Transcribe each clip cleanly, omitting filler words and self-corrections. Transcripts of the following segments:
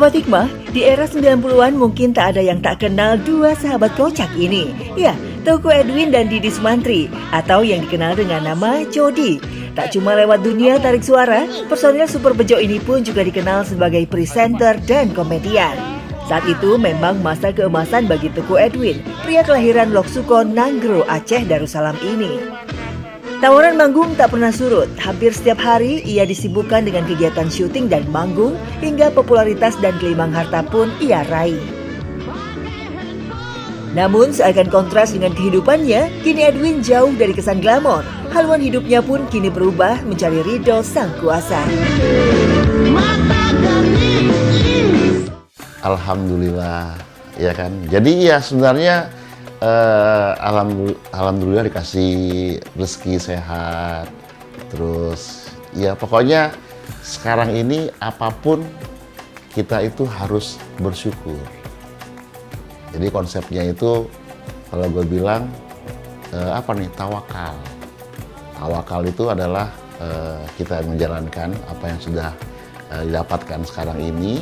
Sahabat Hikmah, di era 90-an mungkin tak ada yang tak kenal dua sahabat kocak ini. Ya, Teuku Edwin dan Didi Sumantri, atau yang dikenal dengan nama Jody. Tak cuma lewat dunia tarik suara, personil Super Bejo ini pun juga dikenal sebagai presenter dan komedian. Saat itu memang masa keemasan bagi Teuku Edwin, pria kelahiran Loksukon, Nanggro, Aceh Darussalam ini. Tawaran manggung tak pernah surut, hampir setiap hari ia disibukkan dengan kegiatan syuting dan manggung, hingga popularitas dan gelimang harta pun ia raih. Namun seakan kontras dengan kehidupannya, kini Edwin jauh dari kesan glamor. Haluan hidupnya pun kini berubah mencari ridho Sang Kuasa. Alhamdulillah, ya kan. Jadi ya sebenarnya alhamdulillah dikasih rezeki sehat. Terus ya pokoknya sekarang ini apapun kita itu harus bersyukur. Jadi konsepnya itu kalau gue bilang tawakal. Tawakal itu adalah kita menjalankan apa yang sudah didapatkan sekarang ini.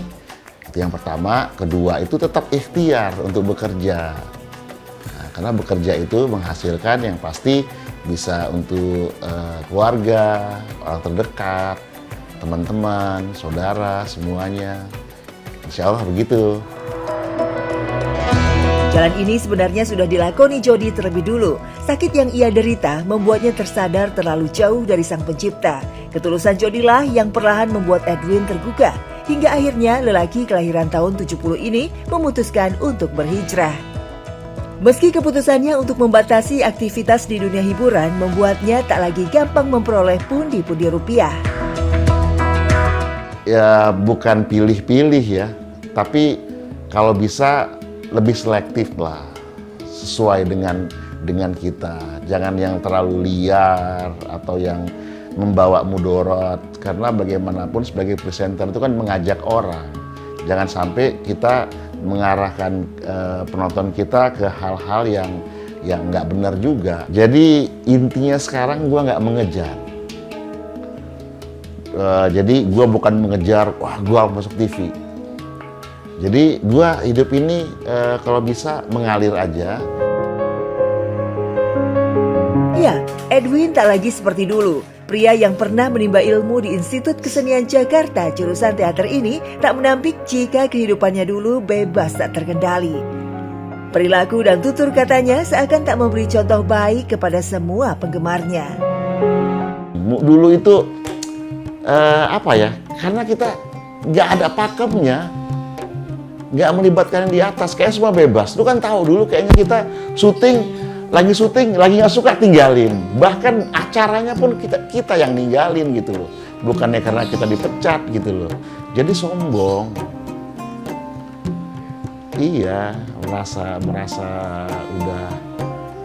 Itu yang pertama. Kedua itu tetap ikhtiar untuk bekerja. Karena bekerja itu menghasilkan yang pasti bisa untuk keluarga, orang terdekat, teman-teman, saudara, semuanya. Insya Allah begitu. Jalan ini sebenarnya sudah dilakoni Jody terlebih dulu. Sakit yang ia derita membuatnya tersadar terlalu jauh dari Sang Pencipta. Ketulusan Jody lah yang perlahan membuat Edwin tergugah. Hingga akhirnya lelaki kelahiran tahun 70 ini memutuskan untuk berhijrah. Meski keputusannya untuk membatasi aktivitas di dunia hiburan membuatnya tak lagi gampang memperoleh pundi-pundi rupiah. Ya bukan pilih-pilih ya, tapi kalau bisa lebih selektif lah, sesuai dengan kita. Jangan yang terlalu liar atau yang membawa mudorot, karena bagaimanapun sebagai presenter itu kan mengajak orang. Jangan sampai kita mengarahkan penonton kita ke hal-hal yang nggak benar juga. Jadi intinya sekarang gue nggak mengejar. Jadi gue bukan mengejar, gue masuk TV. Jadi gue hidup ini kalau bisa mengalir aja. Ya, Edwin tak lagi seperti dulu. Pria yang pernah menimba ilmu di Institut Kesenian Jakarta jurusan teater ini tak menampik jika kehidupannya dulu bebas tak terkendali. Perilaku dan tutur katanya seakan tak memberi contoh baik kepada semua penggemarnya. Dulu itu karena kita nggak ada pakemnya, nggak melibatkan yang di atas, kayak semua bebas. Lu kan tahu dulu kayaknya kita lagi syuting, lagi nggak suka tinggalin. Bahkan acaranya pun kita yang ninggalin gitu loh. Bukannya karena kita dipecat gitu loh. Jadi sombong. Iya, merasa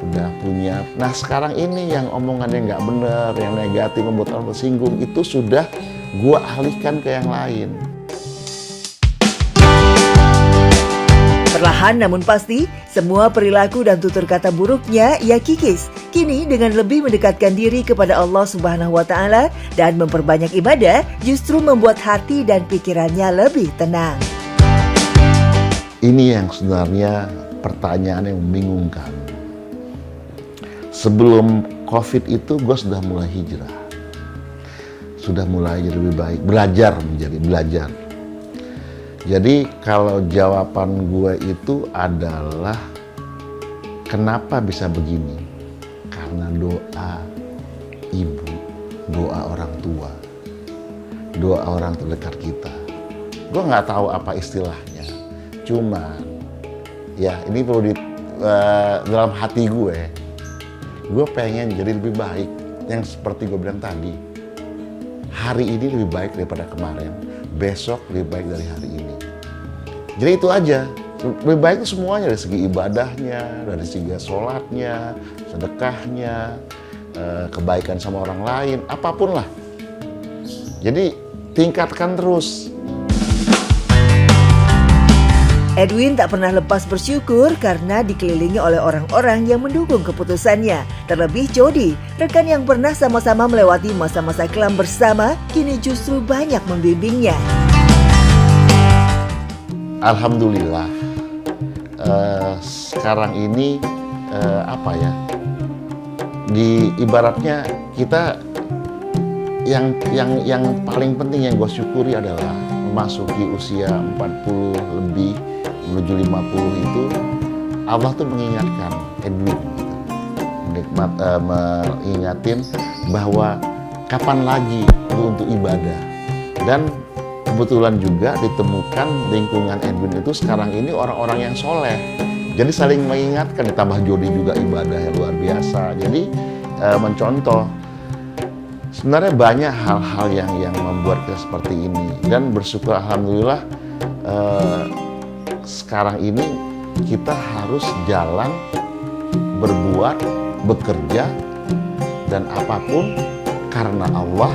udah punya. Nah sekarang ini yang omongannya nggak bener, yang negatif membuat orang tersinggung, itu sudah gua alihkan ke yang lain. Perlahan namun pasti, semua perilaku dan tutur kata buruknya ia kikis. Kini dengan lebih mendekatkan diri kepada Allah Subhanahu wa Ta'ala dan memperbanyak ibadah, justru membuat hati dan pikirannya lebih tenang. Ini yang sebenarnya pertanyaan yang membingungkan. Sebelum COVID itu gue sudah mulai hijrah. Sudah mulai jadi lebih baik, belajar. Jadi kalau jawaban gue itu adalah kenapa bisa begini? Karena doa ibu, doa orang tua, doa orang terdekat kita. Gue nggak tahu apa istilahnya, cuman ya ini perlu dalam hati gue pengen jadi lebih baik. Yang seperti gue bilang tadi, hari ini lebih baik daripada kemarin, besok lebih baik dari hari ini. Jadi itu aja, lebih baik itu semuanya, dari segi ibadahnya, dari segi sholatnya, sedekahnya, kebaikan sama orang lain, apapun lah. Jadi tingkatkan terus. Edwin tak pernah lepas bersyukur karena dikelilingi oleh orang-orang yang mendukung keputusannya. Terlebih Jody, rekan yang pernah sama-sama melewati masa-masa kelam bersama, kini justru banyak membimbingnya. Alhamdulillah sekarang ini ibaratnya kita yang paling penting yang gue syukuri adalah memasuki usia 40 lebih menuju 50 itu Allah tuh mengingatkan Edwin mengingatin bahwa kapan lagi lu untuk ibadah. Dan kebetulan juga ditemukan lingkungan Edwin itu sekarang ini orang-orang yang soleh, jadi saling mengingatkan, ditambah Jody juga ibadah yang luar biasa, jadi mencontoh. Sebenarnya banyak hal-hal yang membuat kita seperti ini, dan bersyukur alhamdulillah sekarang ini kita harus jalan, berbuat, bekerja, dan apapun karena Allah,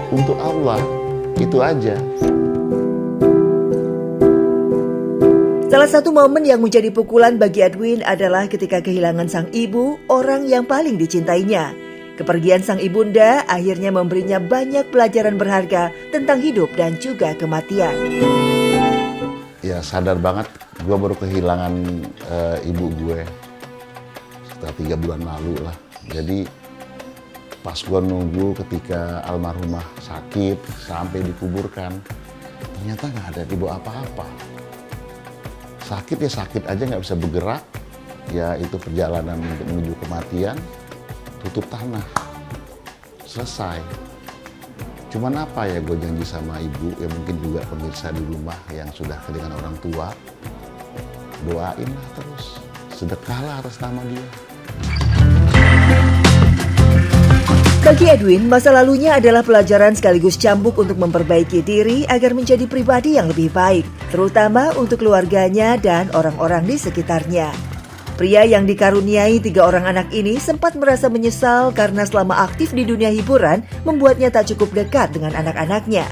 untuk Allah, itu aja. Salah satu momen yang menjadi pukulan bagi Edwin adalah ketika kehilangan sang ibu, orang yang paling dicintainya. Kepergian sang ibunda akhirnya memberinya banyak pelajaran berharga tentang hidup dan juga kematian. Ya sadar banget, gue baru kehilangan ibu gue sekitar 3 bulan lalu lah. Jadi pas gue nunggu ketika almarhumah sakit sampai dikuburkan, ternyata nggak ada ibu apa-apa. Sakit ya sakit aja, nggak bisa bergerak. Ya itu perjalanan menuju kematian. Tutup tanah, selesai. Cuman apa ya, gue janji sama ibu, ya mungkin juga pemirsa di rumah yang sudah kehilangan orang tua, doainlah terus, sedekahlah atas nama dia. Bagi Edwin, masa lalunya adalah pelajaran sekaligus cambuk untuk memperbaiki diri agar menjadi pribadi yang lebih baik, terutama untuk keluarganya dan orang-orang di sekitarnya. Pria yang dikaruniai 3 orang anak ini sempat merasa menyesal karena selama aktif di dunia hiburan membuatnya tak cukup dekat dengan anak-anaknya.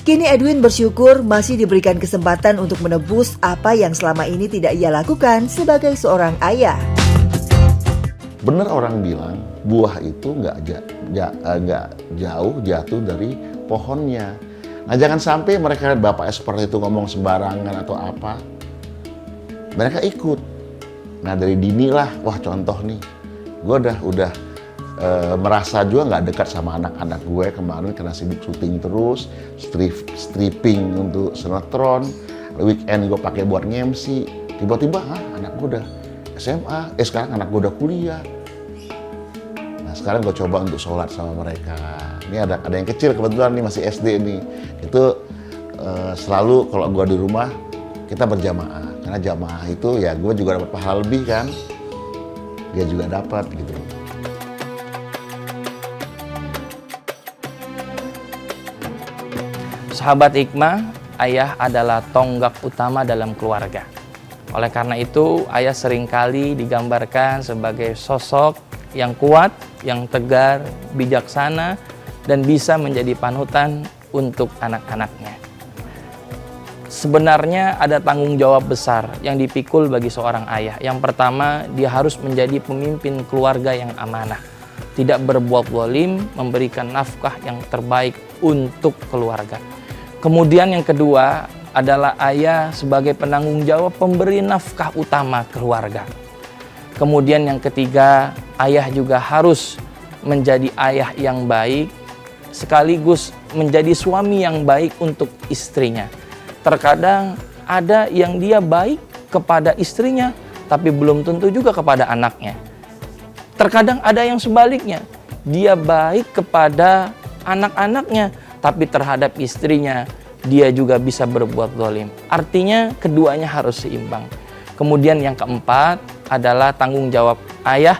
Kini Edwin bersyukur masih diberikan kesempatan untuk menebus apa yang selama ini tidak ia lakukan sebagai seorang ayah. Benar orang bilang buah itu nggak jauh jatuh dari pohonnya. Nah jangan sampai mereka bapaknya seperti itu ngomong sembarangan atau apa, mereka ikut. Nah dari dini lah, wah contoh nih, gue udah merasa juga nggak dekat sama anak-anak gue kemarin karena sibuk syuting terus, stripping untuk sinetron, weekend gue pakai buat nge-MC. Tiba-tiba, anak gue udah SMA, sekarang anak gue udah kuliah. Nah sekarang gue coba untuk sholat sama mereka. Ini ada yang kecil kebetulan nih masih SD nih. Itu selalu kalau gue di rumah kita berjamaah. Karena jamaah itu ya gue juga dapat pahala lebih kan, dia juga dapat gitu. Sahabat hikmah, ayah adalah tonggak utama dalam keluarga. Oleh karena itu, ayah seringkali digambarkan sebagai sosok yang kuat, yang tegar, bijaksana, dan bisa menjadi panutan untuk anak-anaknya. Sebenarnya ada tanggung jawab besar yang dipikul bagi seorang ayah. Yang pertama, dia harus menjadi pemimpin keluarga yang amanah. Tidak berbuat zalim, memberikan nafkah yang terbaik untuk keluarga. Kemudian yang kedua adalah ayah sebagai penanggung jawab pemberi nafkah utama keluarga. Kemudian yang ketiga, ayah juga harus menjadi ayah yang baik, sekaligus menjadi suami yang baik untuk istrinya. Terkadang ada yang dia baik kepada istrinya, tapi belum tentu juga kepada anaknya. Terkadang ada yang sebaliknya, dia baik kepada anak-anaknya, tapi terhadap istrinya dia juga bisa berbuat zalim. Artinya keduanya harus seimbang. Kemudian yang keempat adalah tanggung jawab ayah.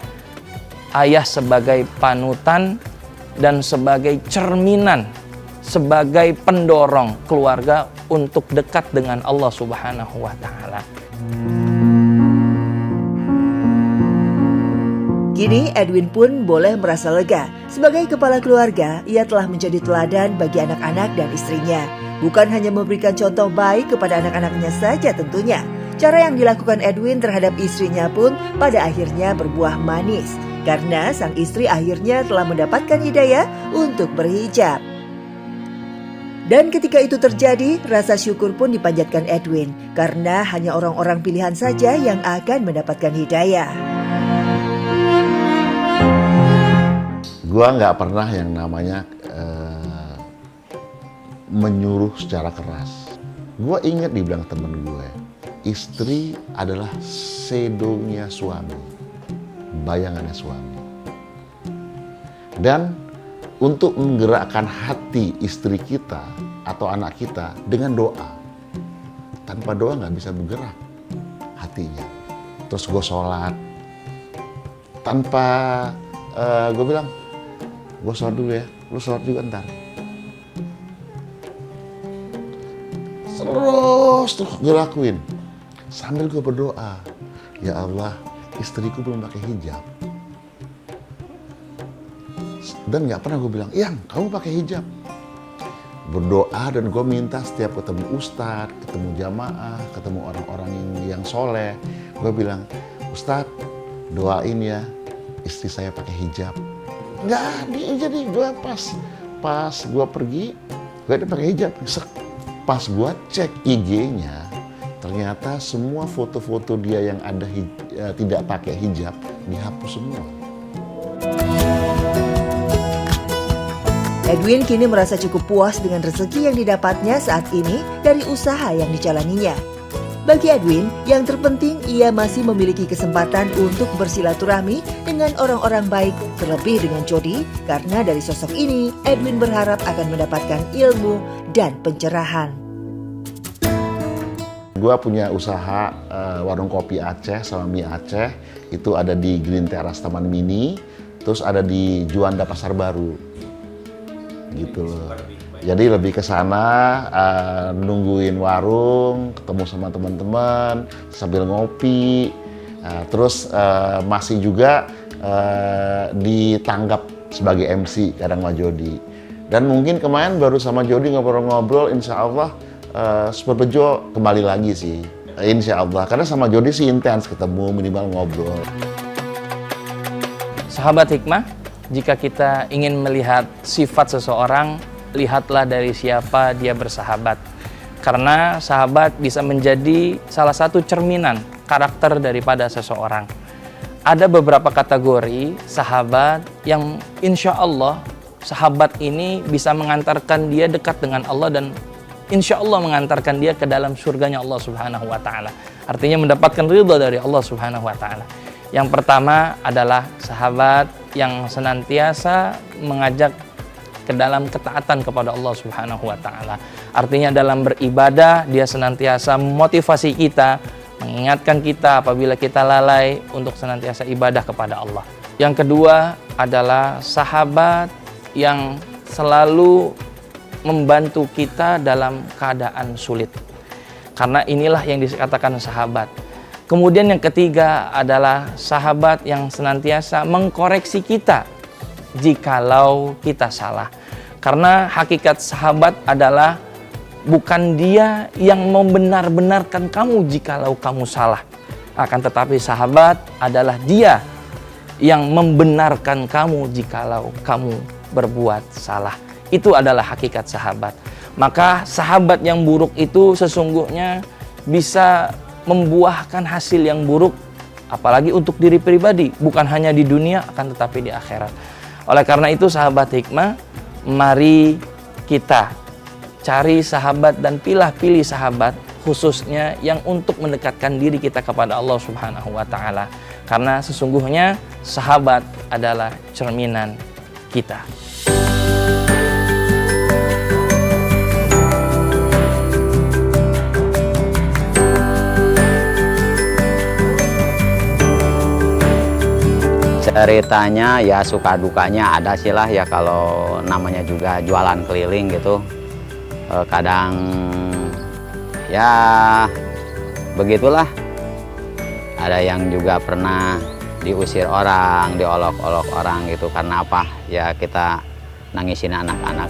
Ayah sebagai panutan dan sebagai cerminan, sebagai pendorong keluarga untuk dekat dengan Allah Subhanahu wa Ta'ala. Kini Edwin pun boleh merasa lega. Sebagai kepala keluarga, ia telah menjadi teladan bagi anak-anak dan istrinya. Bukan hanya memberikan contoh baik kepada anak-anaknya saja tentunya. Cara yang dilakukan Edwin terhadap istrinya pun pada akhirnya berbuah manis. Karena sang istri akhirnya telah mendapatkan hidayah untuk berhijab. Dan ketika itu terjadi, rasa syukur pun dipanjatkan Edwin karena hanya orang-orang pilihan saja yang akan mendapatkan hidayah. Gua nggak pernah yang namanya menyuruh secara keras. Gua ingat dibilang temen gue, istri adalah shadow-nya suami, bayangannya suami. Dan untuk menggerakkan hati istri kita atau anak kita dengan doa. Tanpa doa nggak bisa bergerak hatinya. Terus gue sholat, tanpa gue bilang, gue sholat dulu ya, lu sholat juga ntar. Terus gue lakuin, sambil gue berdoa, ya Allah, istriku belum pakai hijab. Dan nggak pernah gue bilang, Yang, kamu pakai hijab. Berdoa dan gue minta setiap ketemu ustadz, ketemu jamaah, ketemu orang-orang yang soleh. Gue bilang, Ustadz, doain ya istri saya pakai hijab. Nggak, jadi gue pas gue pergi, gue ada pakai hijab. Pas gue cek IG-nya, ternyata semua foto-foto dia yang ada tidak pakai hijab dihapus semua. Edwin kini merasa cukup puas dengan rezeki yang didapatnya saat ini dari usaha yang dijalaninya. Bagi Edwin, yang terpenting ia masih memiliki kesempatan untuk bersilaturahmi dengan orang-orang baik, terlebih dengan Jody, karena dari sosok ini, Edwin berharap akan mendapatkan ilmu dan pencerahan. Gua punya usaha warung kopi Aceh sama mie Aceh, itu ada di Green Terrace Taman Mini, terus ada di Juanda Pasar Baru. Gitu loh. Jadi lebih ke sana nungguin warung, ketemu sama teman-teman sambil ngopi. Terus masih juga ditanggap sebagai MC kadang sama Jody. Dan mungkin kemarin baru sama Jody ngobrol-ngobrol, insya Allah Super Bejo kembali lagi sih. Insya Allah, karena sama Jody sih intens ketemu, minimal ngobrol. Sahabat hikmah, jika kita ingin melihat sifat seseorang, lihatlah dari siapa dia bersahabat. Karena sahabat bisa menjadi salah satu cerminan karakter daripada seseorang. Ada beberapa kategori sahabat yang insya Allah sahabat ini bisa mengantarkan dia dekat dengan Allah dan insya Allah mengantarkan dia ke dalam surganya Allah Subhanahu wa Ta'ala. Artinya mendapatkan ridha dari Allah Subhanahu wa Ta'ala. Yang pertama adalah sahabat yang senantiasa mengajak ke dalam ketaatan kepada Allah Subhanahu wa Ta'ala. Artinya dalam beribadah dia senantiasa memotivasi kita, mengingatkan kita apabila kita lalai untuk senantiasa ibadah kepada Allah. Yang kedua adalah sahabat yang selalu membantu kita dalam keadaan sulit. Karena inilah yang dikatakan sahabat. Kemudian yang ketiga adalah sahabat yang senantiasa mengkoreksi kita jikalau kita salah. Karena hakikat sahabat adalah bukan dia yang membenar-benarkan kamu jikalau kamu salah. Akan tetapi sahabat adalah dia yang membenarkan kamu jikalau kamu berbuat salah. Itu adalah hakikat sahabat. Maka sahabat yang buruk itu sesungguhnya bisa membuahkan hasil yang buruk, apalagi untuk diri pribadi, bukan hanya di dunia akan tetapi di akhirat. Oleh karena itu sahabat hikmah, mari kita cari sahabat dan pilih sahabat khususnya yang untuk mendekatkan diri kita kepada Allah Subhanahu wa Ta'ala. Karena sesungguhnya sahabat adalah cerminan kita. Ceritanya ya suka dukanya ada sih lah ya, kalau namanya juga jualan keliling gitu. Kadang ya begitulah. Ada yang juga pernah diusir orang, diolok-olok orang gitu. Karena apa? Ya kita nangisin anak-anak.